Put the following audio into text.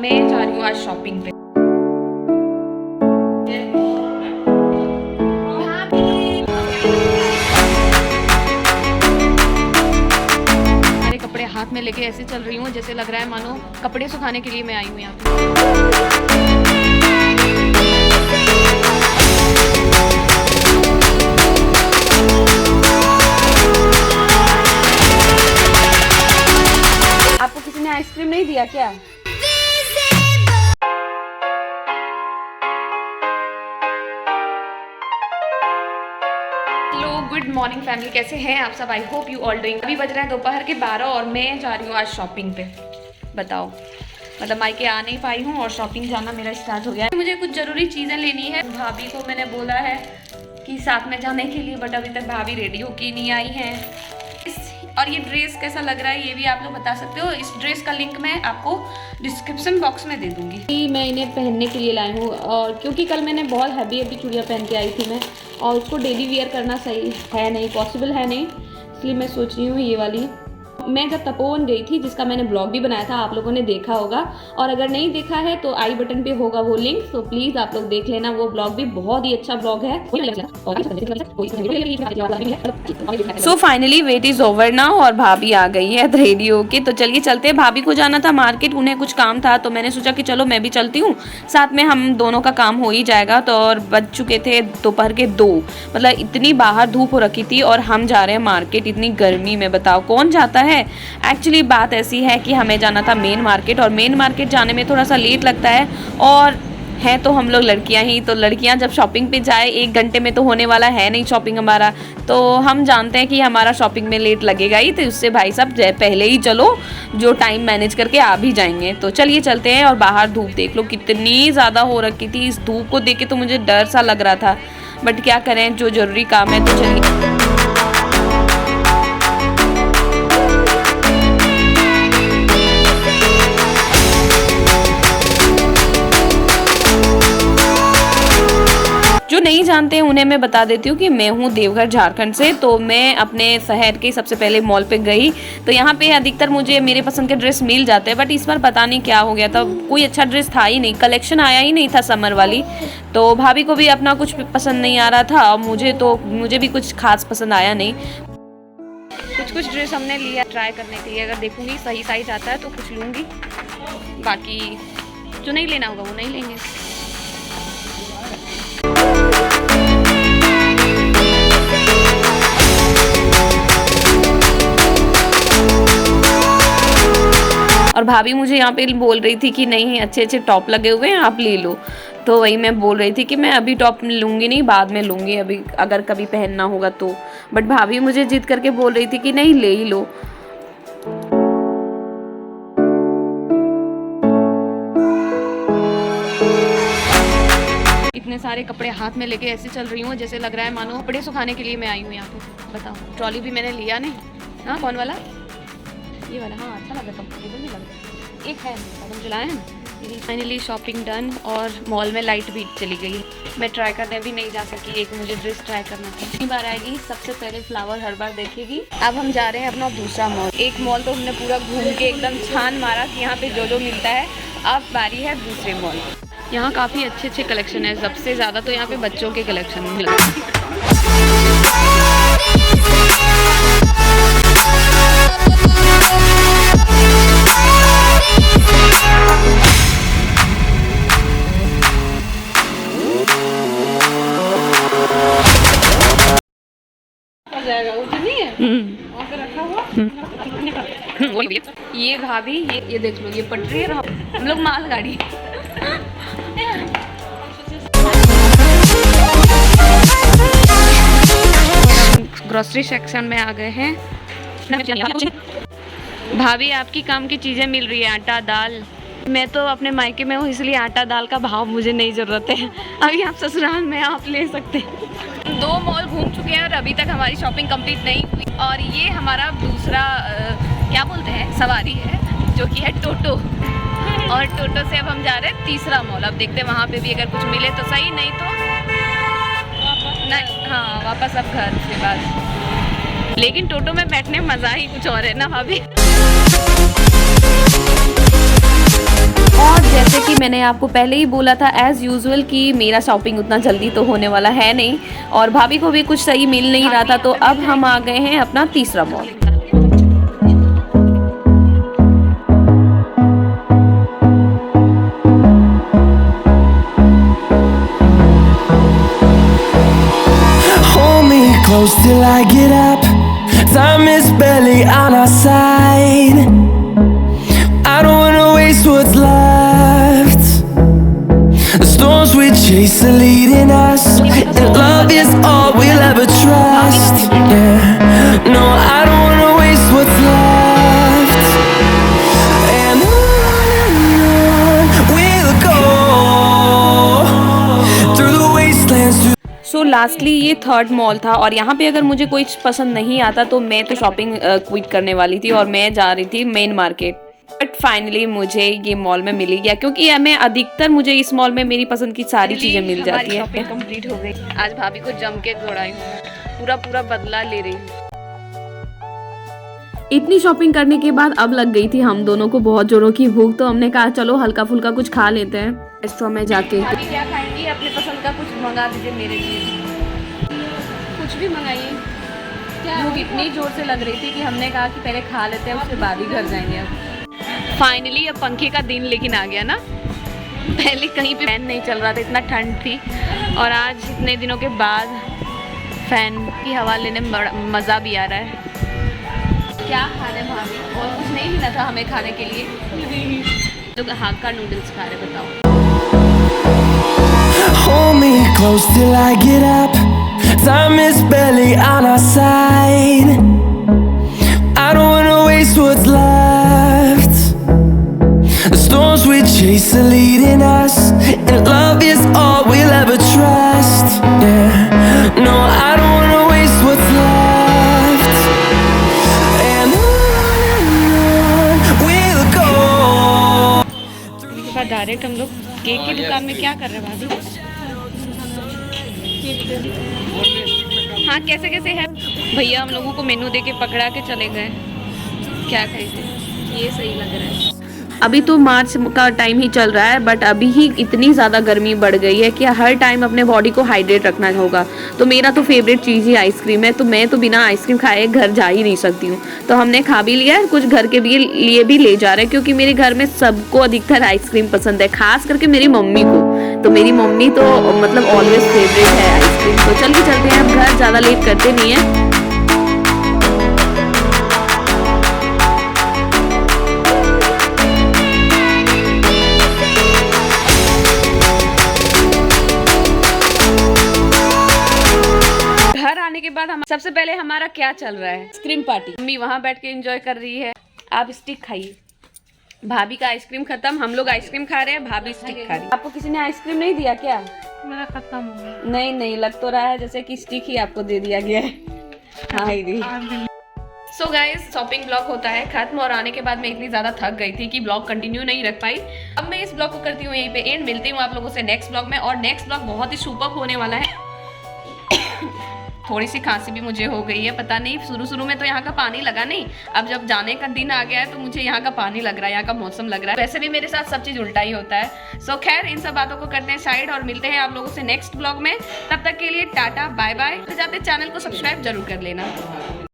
मैं जा रही हूँ आज शॉपिंग पे। सारे कपड़े हाथ में लेके ऐसे चल रही हूँ जैसे लग रहा है मानो कपड़े सुखाने के लिए मैं आई हूँ यहाँ पे। आपको किसी ने आइसक्रीम नहीं दिया क्या? गुड मॉर्निंग फैमिली, कैसे हैं आप सब? I hope you all doing. अभी बज रहे हैं दोपहर के 12 और मैं जा रही हूँ आज शॉपिंग पे। बताओ, मतलब मायके आ नहीं पाई हूँ और शॉपिंग जाना मेरा स्टार्ट हो गया है। मुझे कुछ ज़रूरी चीज़ें लेनी है। भाभी को मैंने बोला है कि साथ में जाने के लिए, बट अभी तक भाभी रेडी होके नहीं आई हैं। और ये ड्रेस कैसा लग रहा है ये भी आप लोग बता सकते हो। इस ड्रेस का लिंक मैं आपको डिस्क्रिप्शन बॉक्स में दे दूँगी। मैं इन्हें पहनने के लिए लाई हूँ और क्योंकि कल मैंने बहुत हैवी चूड़ियाँ पहन के आई थी मैं, और उसको डेली वियर करना सही है नहीं, पॉसिबल है नहीं, इसलिए मैं सोच रही हूँ ये वाली। मैं जब तपोवन गई थी, जिसका मैंने ब्लॉग भी बनाया था, आप लोगों ने देखा होगा, और अगर नहीं देखा है तो आई बटन पे होगा वो लिंक, तो प्लीज़ आप लोग देख लेना। वो ब्लॉग भी बहुत ही अच्छा ब्लॉग है। So finally wait is over now और भाभी आ गई है रेडी होके। तो चलिए चलते हैं। भाभी को जाना था मार्केट, उन्हें कुछ काम था, तो मैंने सोचा कि चलो मैं भी चलती हूँ, साथ में हम दोनों का काम हो ही जाएगा। तो और बज चुके थे दोपहर के 2, मतलब इतनी बाहर धूप हो रखी थी और हम जा रहे हैं मार्केट इतनी गर्मी में। बताओ कौन जाता है? एक्चुअली बात ऐसी है कि हमें जाना था मेन मार्केट, और मेन मार्केट जाने में थोड़ा सा लेट लगता है, और हैं तो हम लोग लड़कियां ही, तो लड़कियां जब शॉपिंग पे जाए 1 घंटे में तो होने वाला है नहीं शॉपिंग हमारा, तो हम जानते हैं कि हमारा शॉपिंग में लेट लगेगा ही, तो उससे भाई साहब पहले ही चलो, जो टाइम मैनेज करके आ भी जाएंगे। तो चलिए चलते हैं। और बाहर धूप देख लो कितनी ज़्यादा हो रखी थी। इस धूप को देख के तो मुझे डर सा लग रहा था, बट क्या करें, जो ज़रूरी काम है तो चलिए। जो नहीं जानते हैं उन्हें मैं बता देती हूँ कि मैं हूँ देवघर झारखंड से। तो मैं अपने शहर के सबसे पहले मॉल पे गई, तो यहाँ पे अधिकतर मुझे मेरे पसंद के ड्रेस मिल जाते हैं, बट इस बार पता नहीं क्या हो गया था, कोई अच्छा ड्रेस था ही नहीं, कलेक्शन आया ही नहीं था समर वाली। तो भाभी को भी अपना कुछ पसंद नहीं आ रहा था और मुझे भी कुछ खास पसंद आया नहीं। कुछ ड्रेस हमने लिया ट्राई करने के लिए, अगर देखूँगी सही साइज आता है तो कुछ लूँगी, बाकी जो नहीं लेना होगा वो नहीं लेंगे। और भाभी मुझे यहाँ पे बोल रही थी कि नहीं अच्छे अच्छे टॉप लगे हुए हैं आप ले लो, तो वही मैं बोल रही थी कि मैं अभी टॉप लूँगी नहीं, बाद में लूँगी, अभी अगर कभी पहनना होगा तो। बट भाभी मुझे जिद करके बोल रही थी कि नहीं ले ही लो। इतने सारे कपड़े हाथ में लेके ऐसे चल रही हूँ जैसे लग रहा है मानो कपड़े सुखाने के लिए मैं आई हूँ यहाँ पे। बताओ, ट्रॉली भी मैंने लिया नहीं। हाँ कौन वाला? ये वाला। हाँ अच्छा लग रहा है, कंफर्टेबल भी लग रहा है। एक है हम चलाए हैं। फाइनली शॉपिंग डन और मॉल में लाइट भी चली गई। मैं ट्राई करने भी नहीं जा सकी, एक मुझे ड्रेस ट्राई करना था। इतनी बार आएगी सबसे पहले फ्लावर हर बार देखेगी। अब हम जा रहे हैं अपना दूसरा मॉल। एक मॉल तो हमने पूरा घूम के एकदम छान मारा कि यहाँ पे जो मिलता है। अब बारी है दूसरे मॉल। यहाँ काफ़ी अच्छे अच्छे कलेक्शन है, सबसे ज़्यादा तो यहाँ पे बच्चों के कलेक्शन मिलते हैं। ये भाभी ये देख लो, ये पटरी है, हम लोग मालगाड़ी। ग्रोसरी सेक्शन में आ गए हैं। भाभी आपकी काम की चीज़ें मिल रही है, आटा दाल। मैं तो अपने मायके में हूँ इसलिए आटा दाल का भाव मुझे नहीं ज़रूरत है। अभी आप ससुराल में आप ले सकते हैं। 2 मॉल घूम चुके हैं और अभी तक हमारी शॉपिंग कंप्लीट नहीं हुई। और ये हमारा दूसरा क्या बोलते हैं सवारी है, जो कि है टोटो। और टोटो से अब हम जा रहे हैं तीसरा मॉल। अब देखते हैं वहाँ पे भी अगर कुछ मिले तो सही, नहीं तो नहीं। हाँ वापस अब घर के बाद। लेकिन टोटो में बैठने में मज़ा ही कुछ और है ना भाभी। और जैसे कि मैंने आपको पहले ही बोला था एज़ यूजुअल कि मेरा शॉपिंग उतना जल्दी तो होने वाला है नहीं और भाभी को भी कुछ सही मिल नहीं रहा था, तो अब हम आ गए हैं अपना तीसरा mall. Hold me close till I get up. Time is barely on our side. I don't wanna waste what's left. The storms we chase are leading us, and love is all we'll ever trust. Yeah, no, I don't wanna waste what's left. And on we'll go through the wastelands. So lastly ये third mall था और यहाँ पे अगर मुझे कोई पसंद नहीं आता तो मैं तो शॉपिंग क्विट करने वाली थी और मैं जा रही थी मेन मार्केट। बट फाइनली मुझे ये मॉल में मिल गया क्योंकि मैं अधिकतर मुझे इस मॉल में मेरी पसंद की सारी चीज़ें मिल जाती है। शॉपिंग कंप्लीट हो गई। आज भाभी को जम के दौड़ाई हूँ, पूरा बदला ले रही हूँ। इतनी शॉपिंग करने के बाद अब लग गई थी हम दोनों को बहुत जोरों की भूख, तो हमने कहा चलो हल्का फुल्का कुछ खा लेते हैं रेस्टोरेंट में जाके। अभी क्या खाएंगी? अपने पसंद का कुछ मंगा दीजिए मेरे लिए, कुछ भी मंगाइए। भूख इतनी जोर से लग रही थी कि हमने कहा कि पहले खा लेते हैं उसके बाद ही घर जाएंगे। अब फाइनली अब पंखे का दिन लेकिन आ गया ना। पहले कहीं पे फैन नहीं चल रहा था, इतना ठंड थी, और आज इतने दिनों के बाद फैन की हवा लेने में मज़ा भी आ रहा है। क्या खाने भाभी? और कुछ नहीं मिला था हमें खाने के लिए, तो हाक्का नूडल्स खा रहे। बताओ। Hold me close till I get up. Time is barely on our side. I don't wanna waste what's left. The storms we chase are leading us, and love is all we'll ever trust. Yeah, no, I don't wanna waste what's left. And on we'll go. Direct हम लोग cake की दुकान में क्या कर रहे हैं भाभी? हाँ, कैसे कैसे है भैया? हम लोगों को मेनू दे के पकड़ा के चले गए। क्या खरीदे? ये सही लग रहा है। अभी तो मार्च का टाइम ही चल रहा है, बट अभी ही इतनी ज़्यादा गर्मी बढ़ गई है कि हर टाइम अपने बॉडी को हाइड्रेट रखना होगा। तो मेरा तो फेवरेट चीज़ ही आइसक्रीम है, तो मैं तो बिना आइसक्रीम खाए घर जा ही नहीं सकती हूँ। तो हमने खा भी लिया है, कुछ घर के लिए भी ले जा रहे हैं क्योंकि मेरे घर में सबको अधिकतर आइसक्रीम पसंद है, खास करके मेरी मम्मी को। तो मेरी मम्मी तो मतलब ऑलवेज फेवरेट है आइसक्रीम। तो चलते हैं अब घर, ज़्यादा लेट करते नहीं है। के बाद हम सबसे पहले हमारा क्या चल रहा है? Ice cream party. मम्मी वहाँ बैठ के एंजॉय कर रही है, आप स्टिक खाइए। भाभी का आइसक्रीम खत्म, हम लोग आइसक्रीम खा रहे हैं, भाभी स्टिक खा रही है। आपको किसी ने आइसक्रीम नहीं दिया क्या? मेरा खत्म हो गया। नहीं, लग तो रहा है जैसे कि स्टिक ही आपको दे दिया गया है। हाँ। सो गाइस, शॉपिंग ब्लॉग होता है खत्म, और आने के बाद मैं इतनी ज़्यादा थक गई थी कि ब्लॉग कंटिन्यू नहीं रख पाई। अब मैं इस ब्लॉग को करती हूँ यहीं पे एंड। मिलती हूँ आप लोगों से नेक्स्ट ब्लॉग में, और नेक्स्ट ब्लॉग बहुत ही सुपर्ब होने वाला है। थोड़ी सी खांसी भी मुझे हो गई है, पता नहीं, शुरू में तो यहाँ का पानी लगा नहीं, अब जब जाने का दिन आ गया है तो मुझे यहाँ का पानी लग रहा है, यहाँ का मौसम लग रहा है। वैसे भी मेरे साथ सब चीज़ उल्टा ही होता है। सो खैर, इन सब बातों को करते हैं साइड और मिलते हैं आप लोगों से नेक्स्ट ब्लॉग में। तब तक के लिए टाटा बाय बाय। जाते चैनल को सब्सक्राइब जरूर कर लेना।